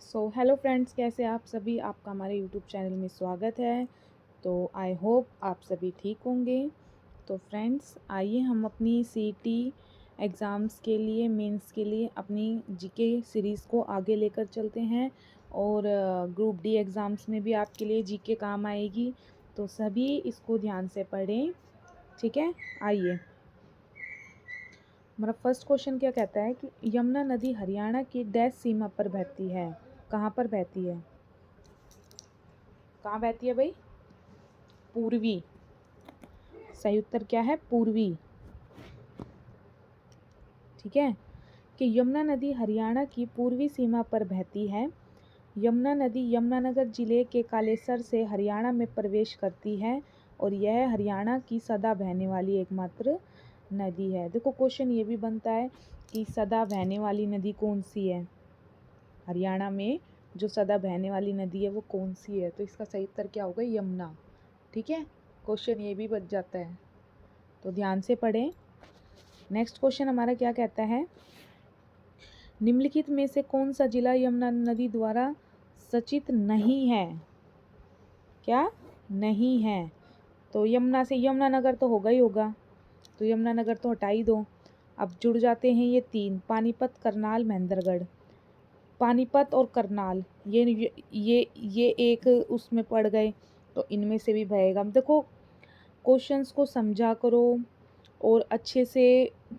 Hello friends, कैसे आप सभी। आपका हमारे यूट्यूब चैनल में स्वागत है। तो आई होप आप सभी ठीक होंगे। तो फ्रेंड्स, आइए हम अपनी सीईटी एग्ज़ाम्स के लिए, मेंस के लिए अपनी जीके सीरीज़ को आगे लेकर चलते हैं। और ग्रुप डी एग्ज़ाम्स में भी आपके लिए जीके काम आएगी। तो सभी इसको ध्यान से पढ़ें, ठीक है। आइए, हमारा फर्स्ट क्वेश्चन क्या कहता है कि यमुना नदी हरियाणा की डैश सीमा पर बहती है। कहाँ पर बहती है? कहाँ बहती है भाई? पूर्वी। सही उत्तर क्या है? पूर्वी। ठीक है, कि यमुना नदी हरियाणा की पूर्वी सीमा पर बहती है। यमुना नदी यमुनानगर जिले के कालेसर से हरियाणा में प्रवेश करती है और यह हरियाणा की सदा बहने वाली एकमात्र नदी है। देखो, क्वेश्चन ये भी बनता है कि सदा बहने वाली नदी कौन सी है। हरियाणा में जो सदा बहने वाली नदी है वो कौन सी है? तो इसका सही उत्तर क्या होगा? यमुना। ठीक है, क्वेश्चन ये भी बच जाता है, तो ध्यान से पढ़ें। नेक्स्ट क्वेश्चन हमारा क्या कहता है, निम्नलिखित में से कौन सा जिला यमुना नदी द्वारा सिंचित नहीं है? क्या नहीं है? तो यमुना से यमुनानगर तो होगा ही होगा, तो यमुनानगर तो हटा ही दो। अब जुड़ जाते हैं ये तीन, पानीपत, करनाल, महेंद्रगढ़। पानीपत और करनाल ये एक उसमें पड़ गए, तो इनमें से भी बहेगा। देखो, क्वेश्चंस को समझा करो और अच्छे से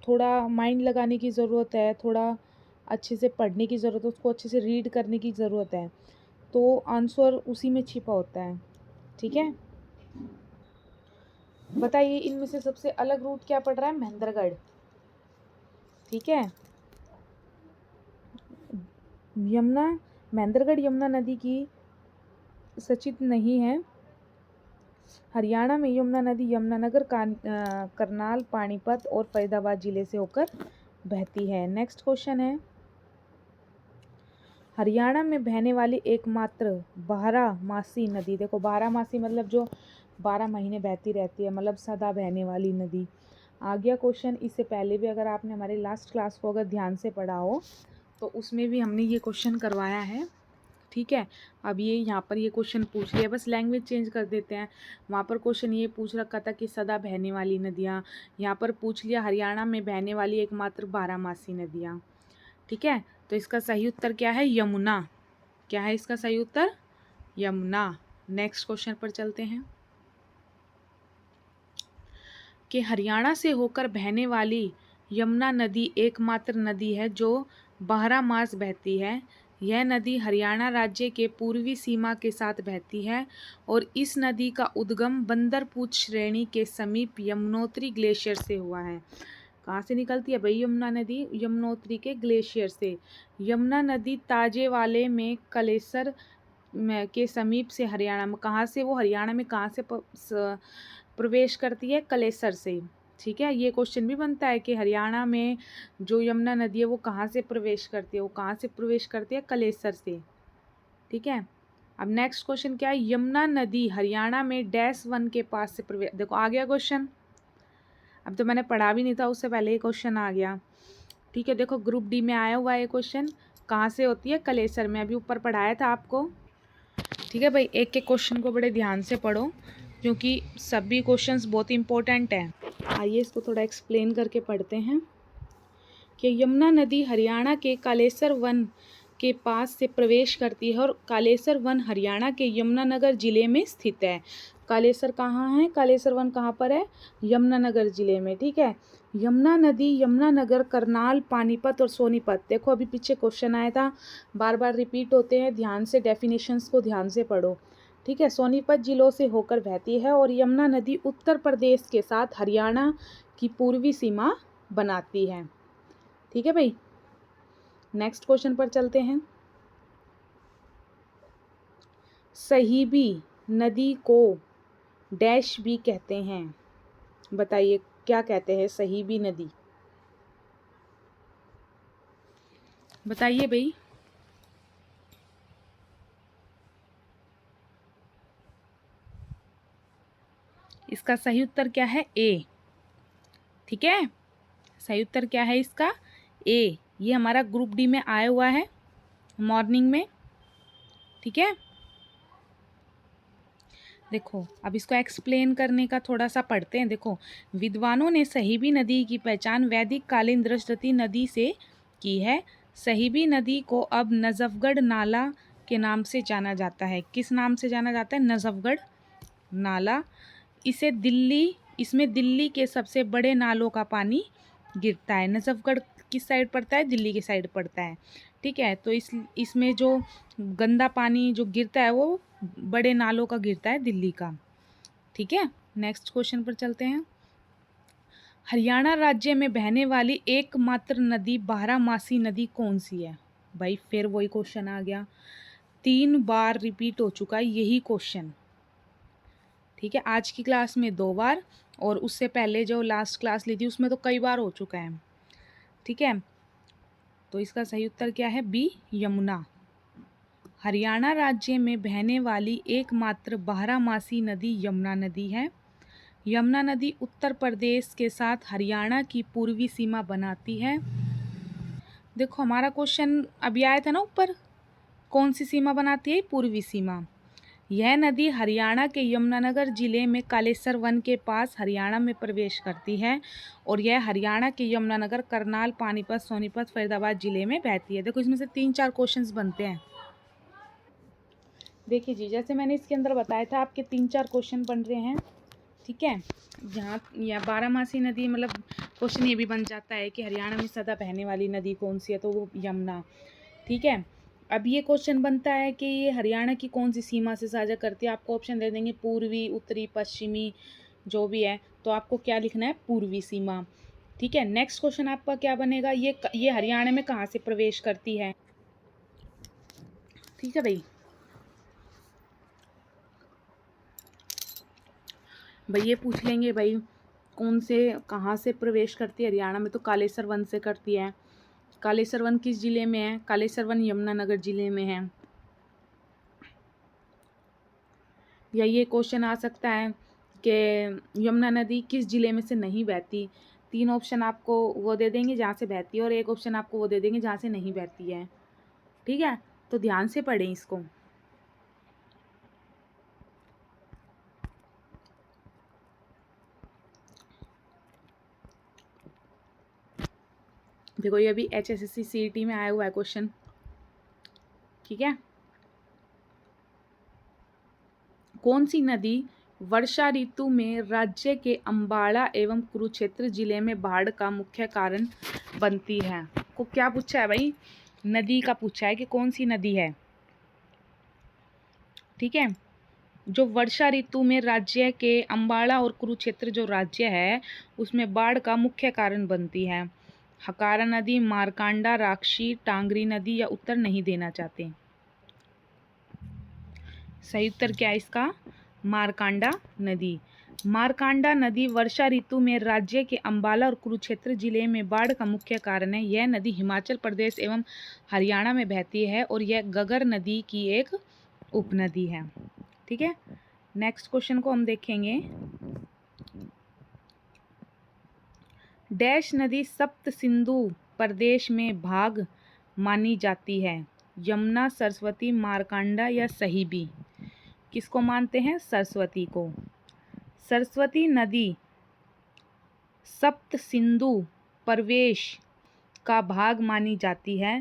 थोड़ा माइंड लगाने की ज़रूरत है, थोड़ा अच्छे से पढ़ने की ज़रूरत है, उसको अच्छे से रीड करने की ज़रूरत है, तो आंसर उसी में छिपा होता है। ठीक है, बताइए इनमें से सबसे अलग रूट क्या पड़ रहा है? महेंद्रगढ़। ठीक है, महेंद्रगढ़ यमुना नदी की सचित नहीं है। हरियाणा में यमुना नदी यमुनानगर, करनाल, पानीपत और फरीदाबाद जिले से होकर बहती है। नेक्स्ट क्वेश्चन है, हरियाणा में बहने वाली एकमात्र बारहमासी नदी। देखो, बारहमासी मतलब जो 12 महीने बहती रहती है, मतलब सदा बहने वाली नदी। आ गया क्वेश्चन। इससे पहले भी अगर आपने हमारे लास्ट क्लास को अगर ध्यान से पढ़ा हो तो उसमें भी हमने ये क्वेश्चन करवाया है। ठीक है, अब ये यहाँ पर ये क्वेश्चन पूछ लिया, बस लैंग्वेज चेंज कर देते हैं। वहाँ पर क्वेश्चन ये पूछ रखा था कि सदा बहने वाली नदियाँ, यहाँ पर पूछ लिया हरियाणा में बहने वाली एकमात्र बारहमासी नदियाँ। ठीक है, तो इसका सही उत्तर क्या है? यमुना। क्या है इसका सही उत्तर? यमुना। नेक्स्ट क्वेश्चन पर चलते हैं, कि हरियाणा से होकर बहने वाली यमुना नदी एकमात्र नदी है जो 12 मास बहती है। यह नदी हरियाणा राज्य के पूर्वी सीमा के साथ बहती है और इस नदी का उद्गम बंदरपूछ श्रेणी के समीप यमुनोत्री ग्लेशियर से हुआ है। कहाँ से निकलती है भाई यमुना नदी? यमुनोत्री के ग्लेशियर से। यमुना नदी ताजेवाले में कलेसर के समीप से हरियाणा में, कहाँ से वो हरियाणा में कहाँ से प्रवेश करती है? कलेसर से। ठीक है, ये क्वेश्चन भी बनता है कि हरियाणा में जो यमुना नदी है वो कहाँ से प्रवेश करती है? वो कहाँ से प्रवेश करती है? कलेसर से। ठीक है, अब नेक्स्ट क्वेश्चन क्या है, यमुना नदी हरियाणा में डैश वन के पास से प्रवेश। देखो, आ गया क्वेश्चन। अब तो मैंने पढ़ा भी नहीं था, उससे पहले ये क्वेश्चन आ गया। ठीक है, देखो ग्रुप डी में आया हुआ है ये क्वेश्चन। कहाँ से होती है? कलेसर में। अभी ऊपर पढ़ाया था आपको। ठीक है भाई, एक एक क्वेश्चन को बड़े ध्यान से पढ़ो क्योंकि सभी क्वेश्चंस बहुत इंपॉर्टेंट हैं। आइए इसको थोड़ा एक्सप्लेन करके पढ़ते हैं, कि यमुना नदी हरियाणा के कालेसर वन के पास से प्रवेश करती है और कालेसर वन हरियाणा के यमुनानगर जिले में स्थित है। कालेसर कहाँ है? कालेसर वन कहाँ पर है? यमुनानगर जिले में। ठीक है, यमुना नदी यमुनानगर, करनाल, पानीपत और सोनीपत। देखो, अभी पीछे क्वेश्चन आया था, बार बार रिपीट होते हैं, ध्यान से डेफिनेशंस को ध्यान से पढ़ो। ठीक है, सोनीपत जिलों से होकर बहती है और यमुना नदी उत्तर प्रदेश के साथ हरियाणा की पूर्वी सीमा बनाती है। ठीक है भाई, नेक्स्ट क्वेश्चन पर चलते हैं, सहीबी नदी को डैश भी कहते हैं। बताइए क्या कहते हैं सहीबी नदी? बताइए भाई। इसका सही उत्तर क्या है? ए। ठीक है, सही उत्तर क्या है इसका? ए। ये हमारा ग्रुप डी में आया हुआ है मॉर्निंग में। ठीक है। देखो अब इसको एक्सप्लेन करने का थोड़ा सा पढ़ते हैं। देखो, विद्वानों ने सहीबी नदी की पहचान वैदिक कालीन दृष्टि नदी से की है। सहीबी नदी को अब नजफगढ़ नाला के नाम से जाना जाता है। किस नाम से जाना जाता है? नजफगढ़ नाला। इसमें दिल्ली के सबसे बड़े नालों का पानी गिरता है। नजफगढ़ किस साइड पड़ता है? दिल्ली के साइड पड़ता है। ठीक है, तो इसमें जो गंदा पानी जो गिरता है वो बड़े नालों का गिरता है, दिल्ली का। ठीक है, नेक्स्ट क्वेश्चन पर चलते हैं। हरियाणा राज्य में बहने वाली एकमात्र नदी बारहमासी नदी कौन सी है? भाई फिर वही क्वेश्चन आ गया, 3 बार रिपीट हो चुका है यही क्वेश्चन। ठीक है, आज की क्लास में 2 बार और उससे पहले जो लास्ट क्लास ली थी उसमें तो कई बार हो चुका है। ठीक है, तो इसका सही उत्तर क्या है? बी, यमुना। हरियाणा राज्य में बहने वाली एकमात्र बारहमासी नदी यमुना नदी है। यमुना नदी उत्तर प्रदेश के साथ हरियाणा की पूर्वी सीमा बनाती है। देखो हमारा क्वेश्चन अभी आया था ना ऊपर, कौन सी सीमा बनाती है? पूर्वी सीमा। यह नदी हरियाणा के यमुनानगर जिले में कालेसर वन के पास हरियाणा में प्रवेश करती है और यह हरियाणा के यमुनानगर, करनाल, पानीपत, सोनीपत, फरीदाबाद जिले में बहती है। देखो इसमें से 3-4 क्वेश्चंस बनते हैं। देखिए जी, जैसे मैंने इसके अंदर बताया था आपके 3-4 क्वेश्चन बन रहे हैं। ठीक है, यहाँ या बारहमासी नदी मतलब क्वेश्चन ये भी बन जाता है कि हरियाणा में सदा बहने वाली नदी कौन सी है, तो वो यमुना। ठीक है, अब ये क्वेश्चन बनता है कि ये हरियाणा की कौन सी सीमा से साझा करती है। आपको ऑप्शन दे देंगे पूर्वी, उत्तरी, पश्चिमी, जो भी है, तो आपको क्या लिखना है? पूर्वी सीमा। ठीक है, नेक्स्ट क्वेश्चन आपका क्या बनेगा? ये हरियाणा में कहाँ से प्रवेश करती है? ठीक है भाई, ये पूछ लेंगे भाई कौन से कहाँ से प्रवेश करती है हरियाणा में, तो कालेसर वन से करती है। कालेसर वन किस जिले में है? कालेसर वन यमुनानगर जिले में है। या ये क्वेश्चन आ सकता है कि यमुना नदी किस जिले में से नहीं बहती। 3 ऑप्शन आपको वो दे देंगे जहाँ से बहती है और 1 ऑप्शन आपको वो दे देंगे जहाँ से नहीं बहती है। ठीक है, तो ध्यान से पढ़ें इसको। देखो ये अभी HSSC CET में आया हुआ है क्वेश्चन। ठीक है, कौन सी नदी वर्षा ऋतु में राज्य के अम्बाड़ा एवं कुरुक्षेत्र जिले में बाढ़ का मुख्य कारण बनती है? को क्या पूछा है भाई? नदी का पूछा है कि कौन सी नदी है। ठीक है, जो वर्षा ऋतु में राज्य के अम्बाड़ा और कुरुक्षेत्र जो राज्य है उसमें बाढ़ का मुख्य कारण बनती है। हकारा नदी, मारकांडा, राक्षी, टांगरी नदी या उत्तर नहीं देना चाहते? सही उत्तर क्या है इसका? मारकांडा नदी। मारकांडा नदी वर्षा ऋतु में राज्य के अम्बाला और कुरुक्षेत्र जिले में बाढ़ का मुख्य कारण है। यह नदी हिमाचल प्रदेश एवं हरियाणा में बहती है और यह गगर नदी की एक उपनदी है। ठीक है, नेक्स्ट क्वेश्चन को हम देखेंगे। डैश नदी सप्त सिंधु प्रदेश में भाग मानी जाती है? यमुना, सरस्वती, मारकांडा या सहीबी? किसको मानते हैं? सरस्वती को। सरस्वती नदी सप्त सिंधु प्रवेश का भाग मानी जाती है।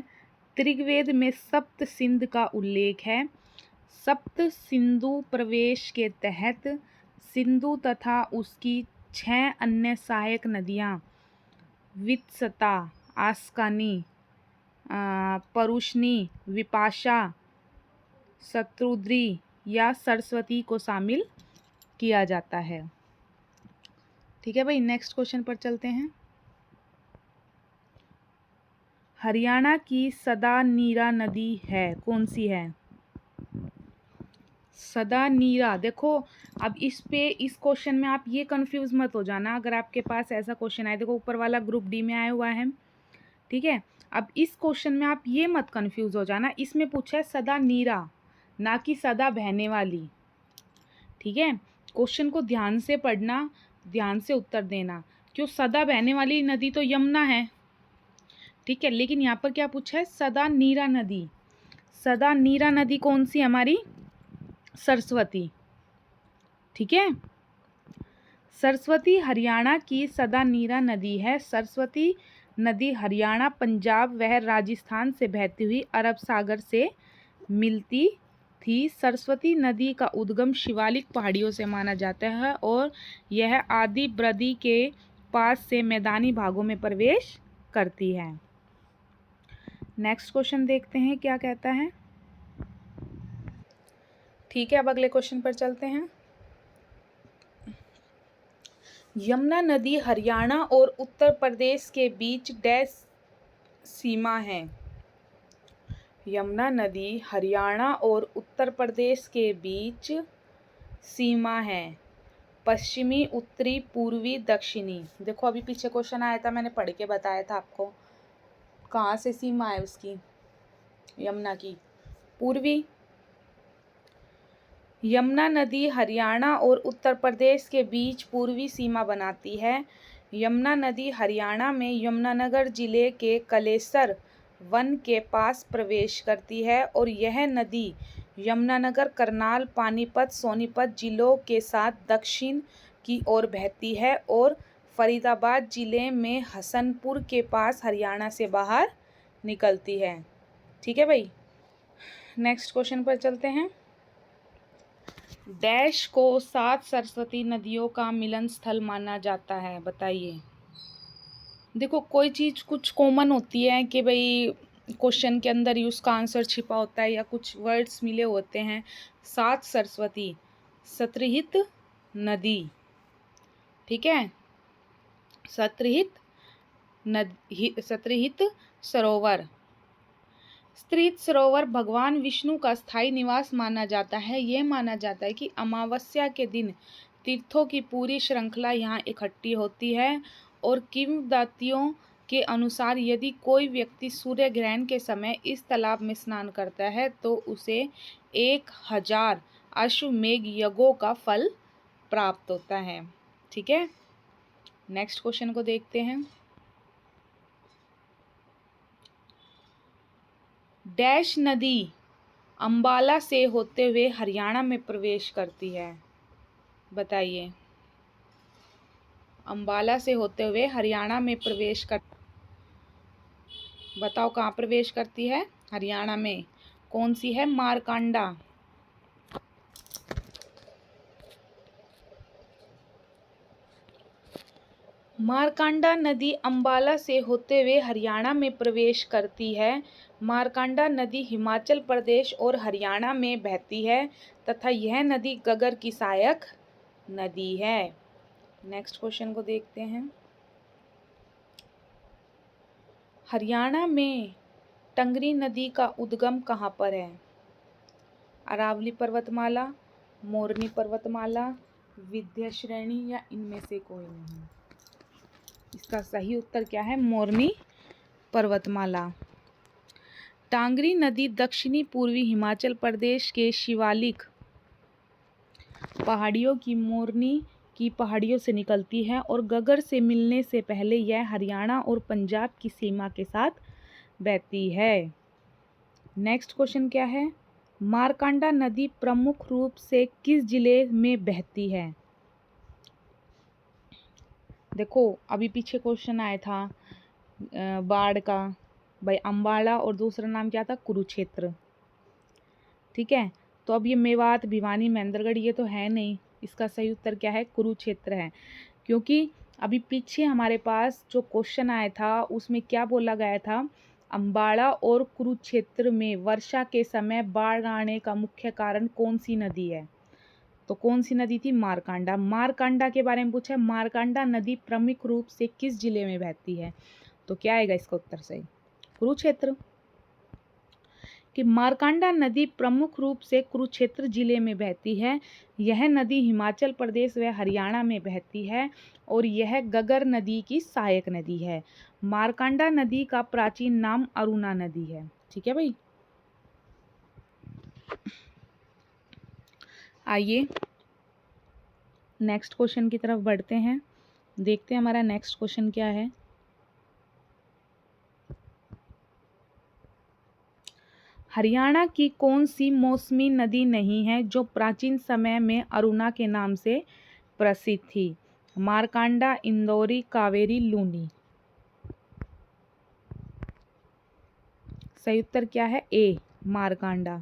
ऋग्वेद में सप्त सिंध का उल्लेख है। सप्त सिंधु प्रवेश के तहत सिंधु तथा उसकी 6 अन्य सहायक नदियाँ वित्सता, आस्कानी, परुष्णी, विपाशा, शत्रुद्री या सरस्वती को शामिल किया जाता है। ठीक है भाई, नेक्स्ट क्वेश्चन पर चलते हैं। हरियाणा की सदा नीरा नदी है, कौन सी है? सदा नीरा। देखो अब इस क्वेश्चन में आप ये कंफ्यूज मत हो जाना अगर आपके पास ऐसा क्वेश्चन आए। देखो ऊपर वाला ग्रुप डी में आया हुआ है। ठीक है, अब इस क्वेश्चन में आप ये मत कंफ्यूज हो जाना, इसमें पूछा है सदा नीरा, ना कि सदा बहने वाली। ठीक है, क्वेश्चन को ध्यान से पढ़ना, ध्यान से उत्तर देना। क्यों? सदा बहने वाली नदी तो यमुना है। ठीक है, लेकिन यहाँ पर क्या पूछा है? सदा नीरा नदी। सदा नीरा नदी कौन सी हमारी? सरस्वती। ठीक है, सरस्वती हरियाणा की सदा नीरा नदी है। सरस्वती नदी हरियाणा, पंजाब व राजस्थान से बहती हुई अरब सागर से मिलती थी। सरस्वती नदी का उद्गम शिवालिक पहाड़ियों से माना जाता है और यह आदि ब्रदी के पास से मैदानी भागों में प्रवेश करती है। नेक्स्ट क्वेश्चन देखते हैं क्या कहता है। ठीक है, अब अगले क्वेश्चन पर चलते हैं। यमुना नदी हरियाणा और उत्तर प्रदेश के बीच डैश सीमा है। यमुना नदी हरियाणा और उत्तर प्रदेश के बीच सीमा है। पश्चिमी, उत्तरी, पूर्वी, दक्षिणी। देखो अभी पीछे क्वेश्चन आया था, मैंने पढ़ के बताया था आपको कहाँ से सीमा है उसकी, यमुना की। पूर्वी। यमुना नदी हरियाणा और उत्तर प्रदेश के बीच पूर्वी सीमा बनाती है। यमुना नदी हरियाणा में यमुनानगर जिले के कलेसर वन के पास प्रवेश करती है और यह नदी यमुनानगर, करनाल, पानीपत, सोनीपत जिलों के साथ दक्षिण की ओर बहती है और फरीदाबाद जिले में हसनपुर के पास हरियाणा से बाहर निकलती है। ठीक है भाई, नेक्स्ट क्वेश्चन पर चलते हैं। डैश को 7 सरस्वती नदियों का मिलन स्थल माना जाता है, बताइए। देखो कोई चीज़ कुछ कॉमन होती है कि भाई क्वेश्चन के अंदर ही उसका आंसर छिपा होता है या कुछ वर्ड्स मिले होते हैं। 7 सरस्वती, सत्रहित नदी। ठीक है, सत्रहित सरोवर। सत्रहित सरोवर भगवान विष्णु का स्थायी निवास माना जाता है। यह माना जाता है कि अमावस्या के दिन तीर्थों की पूरी श्रृंखला यहाँ इकट्ठी होती है और किंवदंतियों के अनुसार यदि कोई व्यक्ति सूर्य ग्रहण के समय इस तालाब में स्नान करता है तो उसे 1000 अश्वमेघ यज्ञों का फल प्राप्त होता है। ठीक है, नेक्स्ट क्वेश्चन को देखते हैं। डैश नदी अंबाला से होते हुए हरियाणा में प्रवेश करती है, बताइए। अंबाला से होते हुए हरियाणा में प्रवेश कर, बताओ कहाँ प्रवेश करती है? हरियाणा में। कौन सी है? मारकांडा। मारकांडा नदी अंबाला से होते हुए हरियाणा में प्रवेश करती है। मारकांडा नदी हिमाचल प्रदेश और हरियाणा में बहती है तथा यह नदी गगर की सहायक नदी है। नेक्स्ट क्वेश्चन को देखते हैं। हरियाणा में टंगरी नदी का उद्गम कहाँ पर है? अरावली पर्वतमाला, मोरनी पर्वतमाला, विंध्य श्रेणी या इनमें से कोई नहीं। इसका सही उत्तर क्या है? मोरनी पर्वतमाला। टांगरी नदी दक्षिणी पूर्वी हिमाचल प्रदेश के शिवालिक पहाड़ियों की मोरनी की पहाड़ियों से निकलती है और गगर से मिलने से पहले यह हरियाणा और पंजाब की सीमा के साथ बहती है। नेक्स्ट क्वेश्चन क्या है? मारकांडा नदी प्रमुख रूप से किस जिले में बहती है? देखो अभी पीछे क्वेश्चन आया था बाढ़ का, भाई अम्बाला और दूसरा नाम क्या था? कुरुक्षेत्र। ठीक है, तो अब ये मेवात, भिवानी, महेंद्रगढ़ ये तो है नहीं। इसका सही उत्तर क्या है? कुरुक्षेत्र है, क्योंकि अभी पीछे हमारे पास जो क्वेश्चन आया था उसमें क्या बोला गया था? अम्बाला और कुरुक्षेत्र में वर्षा के समय बाढ़ आने का मुख्य कारण कौन सी नदी है? तो कौन सी नदी थी? मारकांडा। मारकांडा के बारे में पूछा है। मारकांडा नदी प्रमुख रूप से किस जिले में बहती है? तो क्या आएगा इसका उत्तर सही? कुरुक्षेत्र। कि मारकांडा नदी प्रमुख रूप से कुरुक्षेत्र जिले में बहती है। यह नदी हिमाचल प्रदेश व हरियाणा में बहती है और यह गगर नदी की सहायक नदी है। मारकांडा नदी का प्राचीन नाम अरुणा नदी है। ठीक है भाई, आइए नेक्स्ट क्वेश्चन की तरफ बढ़ते हैं। देखते हैं हमारा नेक्स्ट क्वेश्चन क्या है। हरियाणा की कौन सी मौसमी नदी नहीं है जो प्राचीन समय में अरुणा के नाम से प्रसिद्ध थी? मारकांडा, इंदौरी, कावेरी, लूनी। सही उत्तर क्या है? ए, मारकांडा।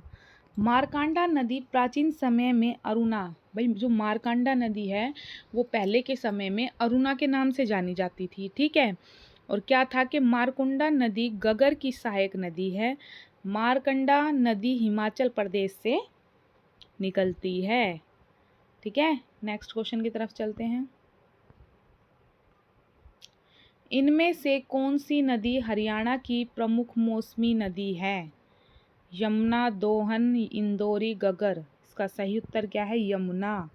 मारकांडा नदी प्राचीन समय में अरुणा, भाई जो मारकांडा नदी है वो पहले के समय में अरुणा के नाम से जानी जाती थी, ठीक है। और क्या था कि मारकुंडा नदी गगर की सहायक नदी है। मारकंडा नदी हिमाचल प्रदेश से निकलती है, ठीक है। नेक्स्ट क्वेश्चन की तरफ चलते हैं। इनमें से कौन सी नदी हरियाणा की प्रमुख मौसमी नदी है? यमुना, दोहन, इंदौरी, गगर। इसका सही उत्तर क्या है? यमुना।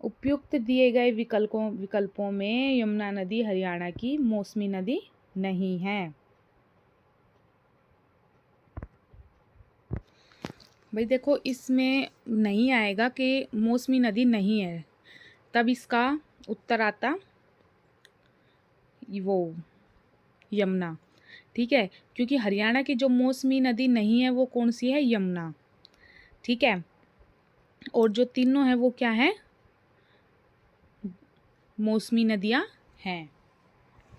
उपयुक्त दिए गए विकल्पों में यमुना नदी हरियाणा की मौसमी नदी नहीं है। भाई देखो, इसमें नहीं आएगा कि मौसमी नदी नहीं है, तब इसका उत्तर आता वो यमुना, ठीक है। क्योंकि हरियाणा की जो मौसमी नदी नहीं है वो कौन सी है? यमुना, ठीक है। और जो तीनों है वो क्या है? मौसमी नदियाँ हैं,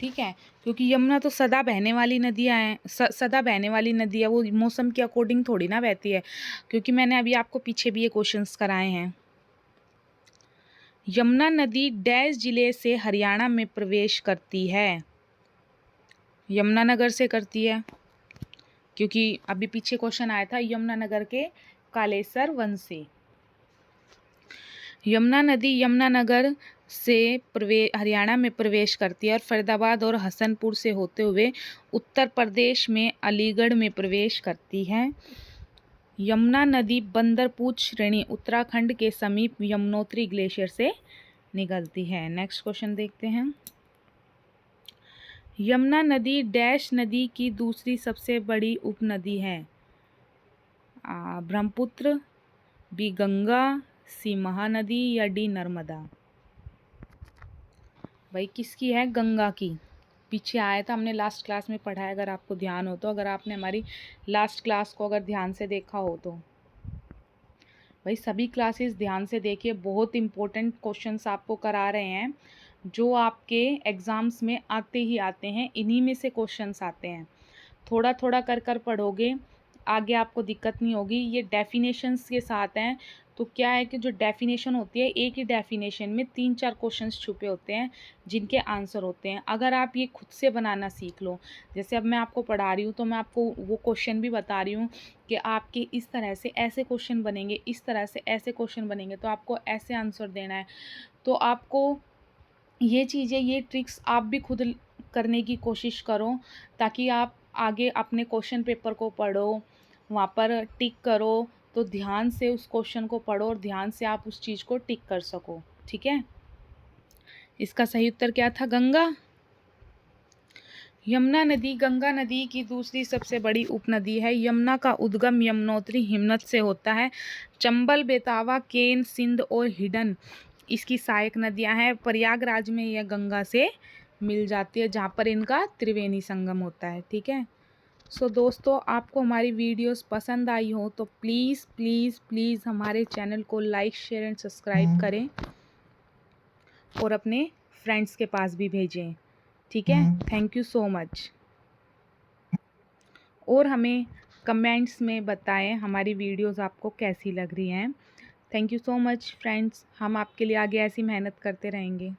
ठीक है। क्योंकि यमुना तो सदा बहने वाली नदियाँ हैं, सदा बहने वाली नदी है, वो मौसम के अकॉर्डिंग थोड़ी ना बहती है। क्योंकि मैंने अभी आपको पीछे भी ये क्वेश्चंस कराए हैं। यमुना नदी डैश जिले से हरियाणा में प्रवेश करती है? यमुनानगर से करती है, क्योंकि अभी पीछे क्वेश्चन आया था यमुनानगर के कालेसर वन से। यमुना नदी यमुनानगर से हरियाणा में प्रवेश करती है और फरीदाबाद और हसनपुर से होते हुए उत्तर प्रदेश में अलीगढ़ में प्रवेश करती है। यमुना नदी बंदरपूछ श्रेणी उत्तराखंड के समीप यमुनोत्री ग्लेशियर से निकलती है। नेक्स्ट क्वेश्चन देखते हैं। यमुना नदी डैश नदी की दूसरी सबसे बड़ी उपनदी है? ब्रह्मपुत्र, बी गंगा, सी महानदी या डी नर्मदा। भाई किसकी है? गंगा की। पीछे आया था, हमने लास्ट क्लास में पढ़ा है, अगर आपको ध्यान हो तो, अगर आपने हमारी लास्ट क्लास को अगर ध्यान से देखा हो तो। भाई सभी क्लासेस ध्यान से देखिए, बहुत इंपॉर्टेंट क्वेश्चंस आपको करा रहे हैं जो आपके एग्ज़ाम्स में आते ही आते हैं, इन्हीं में से क्वेश्चंस आते हैं। थोड़ा थोड़ा कर कर पढ़ोगे, आगे आपको दिक्कत नहीं होगी। ये डेफिनेशंस के साथ हैं, तो क्या है कि जो डेफिनेशन होती है, एक ही डेफिनेशन में 3-4 क्वेश्चंस छुपे होते हैं जिनके आंसर होते हैं। अगर आप ये खुद से बनाना सीख लो, जैसे अब मैं आपको पढ़ा रही हूँ तो मैं आपको वो क्वेश्चन भी बता रही हूँ कि आपके इस तरह से ऐसे क्वेश्चन बनेंगे, इस तरह से ऐसे क्वेश्चन बनेंगे, तो आपको ऐसे आंसर देना है। तो आपको ये चीज़ें, ये ट्रिक्स आप भी खुद करने की कोशिश करो, ताकि आप आगे अपने क्वेश्चन पेपर को पढ़ो, वहाँ पर टिक करो, तो ध्यान से उस क्वेश्चन को पढ़ो और ध्यान से आप उस चीज़ को टिक कर सको, ठीक है। इसका सही उत्तर क्या था? गंगा। यमुना नदी गंगा नदी की दूसरी सबसे बड़ी उपनदी है। यमुना का उद्गम यमुनोत्री हिमनद से होता है। चंबल, बेतावा, केन, सिंध और हिडन इसकी सहायक नदियां हैं। प्रयागराज में यह गंगा से मिल जाती है, जहाँ पर इनका त्रिवेणी संगम होता है, ठीक है। सो दोस्तों, आपको हमारी वीडियोस पसंद आई हो तो प्लीज़ प्लीज़ प्लीज़ हमारे चैनल को लाइक, शेयर एंड सब्सक्राइब करें और अपने फ्रेंड्स के पास भी भेजें, ठीक है। Thank you so much. और हमें कमेंट्स में बताएं हमारी वीडियोस आपको कैसी लग रही हैं। Thank you so much friends, हम आपके लिए आगे ऐसी मेहनत करते रहेंगे।